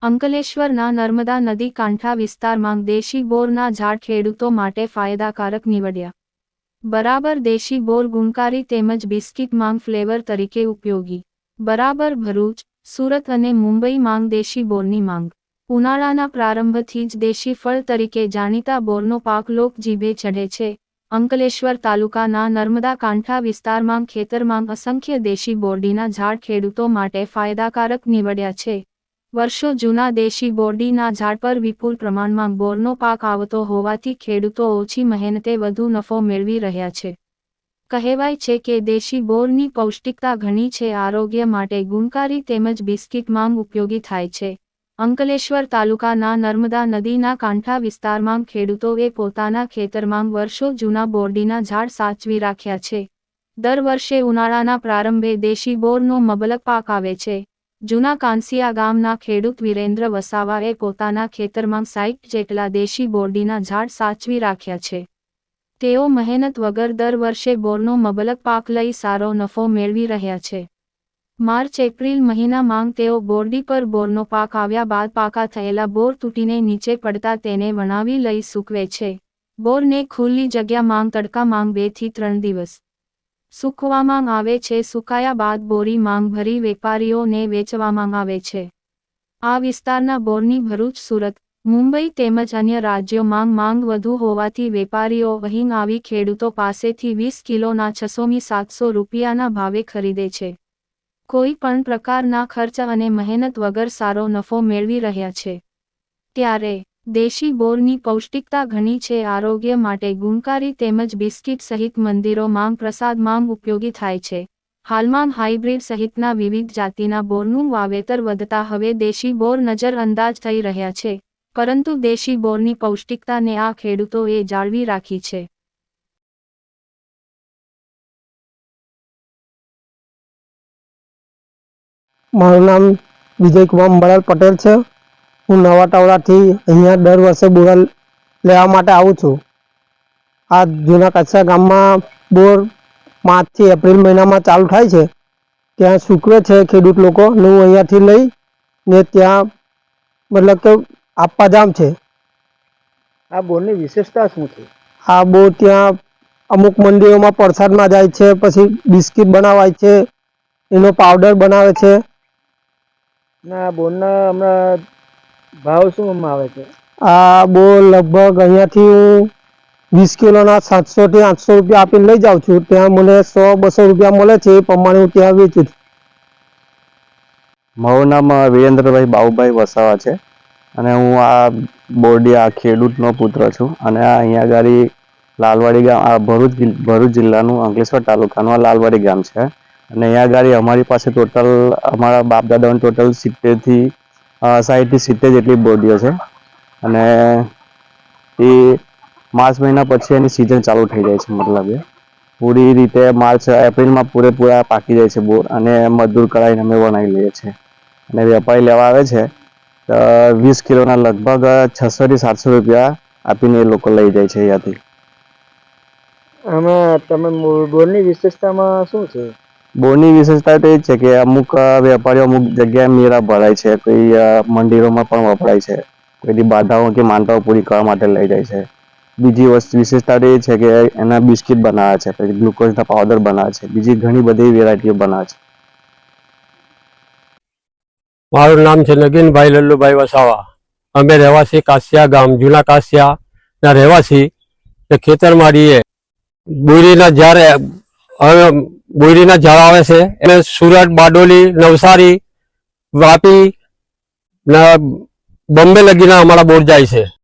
અંકલેશ્વરના નર્મદા નદી કાંઠા વિસ્તારમાં દેશી બોરના ઝાડ ખેડૂતો માટે ફાયદાકારક નીવડ્યા. બરાબર દેશી બોર ગુણકારી તેમજ બિસ્કિટ માંગ ફ્લેવર તરીકે ઉપયોગી. બરાબર ભરૂચ, સુરત અને મુંબઈ માંગ દેશી બોરની માંગ. ઉનાળાના પ્રારંભથી જ દેશી ફળ તરીકે જાણીતા બોરનો પાક લોક જીભે ચઢે છે. અંકલેશ્વર તાલુકાના નર્મદા કાંઠા વિસ્તારમાં ખેતરમાં અસંખ્ય દેશી બોરડીના ઝાડ ખેડૂતો માટે ફાયદાકારક નીવડ્યા છે. વર્ષો જૂના દેશી બોરડીના ઝાડ પર વિપુલ પ્રમાણમાં બોરનો પાક આવતો હોવાથી ખેડૂતો ઓછી મહેનતે વધુ નફો મેળવી રહ્યા છે. કહેવાય છે કે દેશી બોરની પૌષ્ટિકતા ઘણી છે, આરોગ્ય માટે ગુણકારી તેમજ બિસ્કિટ માંગ ઉપયોગી થાય છે. અંકલેશ્વર તાલુકાના નર્મદા નદીના કાંઠા વિસ્તારમાં ખેડૂતોએ પોતાના ખેતરમાં વર્ષો જૂના બોરડીના ઝાડ સાચવી રાખ્યા છે. દર વર્ષે ઉનાળાના પ્રારંભે દેશી બોરનો મબલક પાક આવે છે. જૂના કાંસિયા ગામના ખેડૂત વિરેન્દ્ર વસાવાએ પોતાના ખેતરમાં 60 જેટલા દેશી બોરડીના ઝાડ સાચવી રાખ્યા છે. તેઓ મહેનત વગર દર વર્ષે બોરનો મબલક પાક લઈ સારો નફો મેળવી રહ્યા છે. માર્ચ-એપ્રિલ મહિનામાં તેઓ બોરડી પર બોરનો પાક આવ્યા બાદ પાકા થયેલા બોર તૂટીને નીચે પડતા તેને વણાવી લઈ સૂકવે છે. બોરને ખુલ્લી જગ્યામાં તડકામાં 2 થી 3 દિવસ સૂકવવામાં આવે છે. સુકાયા બાદ બોરી માંગ ભરી વેપારીઓને વેચવામાં આવે છે. આ વિસ્તારના બોરની ભરૂચ, સુરત, મુંબઈ તેમજ અન્ય રાજ્યોમાં માંગ વધુ હોવાથી વેપારીઓ અહીં આવી ખેડૂતો પાસેથી 20 કિલોના 600 થી 700 રૂપિયાના ભાવે ખરીદે છે. કોઈ પણ પ્રકારના ખર્ચ અને મહેનત વગર સારો નફો મેળવી રહ્યા છે. ત્યારે દેશી બોરની પૌષ્ટિકતા ઘણી છે, આરોગ્ય માટે ગુણકારી તેમજ બિસ્કિટ સહિત મંદિરોમાં પ્રસાદમાં ઉપયોગી થાય છે. હાલમાં હાઇબ્રિડ સહિતના વિવિધ જાતિના બોરનું વાવેતર વધતા હવે દેશી બોર નજરઅંદાજ થઈ રહ્યા છે, પરંતુ દેશી બોરની પૌષ્ટિકતાને આ ખેડૂતોએ જાળવી રાખી છે. મારું નામ વિજયકુમાર અંબાલાલ પટેલ છે. હું નવા ટાવરાથી અહીંયા દર વર્ષે બોર લેવા માટે આવું છું. આ જૂના કાંસિયા ગામમાં બોર માર્ચથી એપ્રિલ મહિનામાં ચાલુ થાય છે. ત્યાં સૂકવે છે ખેડૂત લોકો ને હું અહીંયાથી લઈ ને ત્યાં મતલબ કે આપવા જામ છે. આ બોરની વિશેષતા શું છે? આ બોર ત્યાં અમુક મંદિરોમાં પ્રસાદમાં જાય છે, પછી બિસ્કિટ બનાવાય છે, એનો પાવડર બનાવે છે. ના બોરના હમણાં ભાવ શું આવે છે? આ બોર લગભગ અહીંયાથી 20 કિલોના 700 થી 800 રૂપિયા આપીને લઈ જાઉં છું. ત્યાં મને 100-200 રૂપિયા મળે છે, એ પ્રમાણે હું ત્યાં વેચું છું. મારું નામ વિરેન્દ્રભાઈ બાબુભાઈ વસાવા છે અને હું આ બોરડી ખેડૂતનો પુત્ર છું. અને આ અહીંયા ગાડી લાલવાડી ગામ, આ ભરૂચ જિલ્લાનું અંકલેશ્વર તાલુકાનું આ લાલવાડી ગામ છે. અને અહીંયા ગાડી અમારી પાસે ટોટલ અમારા બાપ દાદાની ટોટલ 60 થી 70 જેટલી બોરડીઓ છે. અને એ માર્ચ મહિના પછી એની સિઝન ચાલુ થઈ જાય છે. મતલબ એ પૂરી રીતે માર્ચ-એપ્રિલમાં પૂરેપૂરા પાકી જાય છે બોર, અને મજદૂર કરાવીને અમે વણાવી લઈએ છીએ. અને વેપારી લેવા આવે છે તો 20 કિલોના લગભગ 600 થી 700 રૂપિયા આપીને એ લોકો લઈ જાય છે અહીંયાથી. આમાં તમે બોરની વિશેષતામાં શું છે? બોરની વિશેષતા તો એ જ છે કે અમુક વેપારીઓ અમુક જગ્યાએ મેળા ભરાય છે, કોઈ મંદિરોમાં પણ વપરાય છે, કોઈની બાધાઓ કે માનતાઓ પૂરી કરવા માટે લઈ જાય છે. બીજી વિશેષતા તો એ છે કે એના બિસ્કિટ બનાવે છે, પછી ગ્લુકોઝના પાવડર બનાવે છે, બીજી ઘણી બધી વેરાયટીઓ બનાવે છે. મારું નામ છે નગીનભાઈ લલ્લુભાઈ વસાવા. અમે રહેવાસી કાંસિયા ગામ, જૂના કાંસિયા ના રહેવાસી. ખેતરમાં રહીએ. બોરીના ઝાડ આવે છે એને સુરત, બારડોલી, નવસારી, વાપી, બોમ્બે લગીના અમારા બોર જાય છે.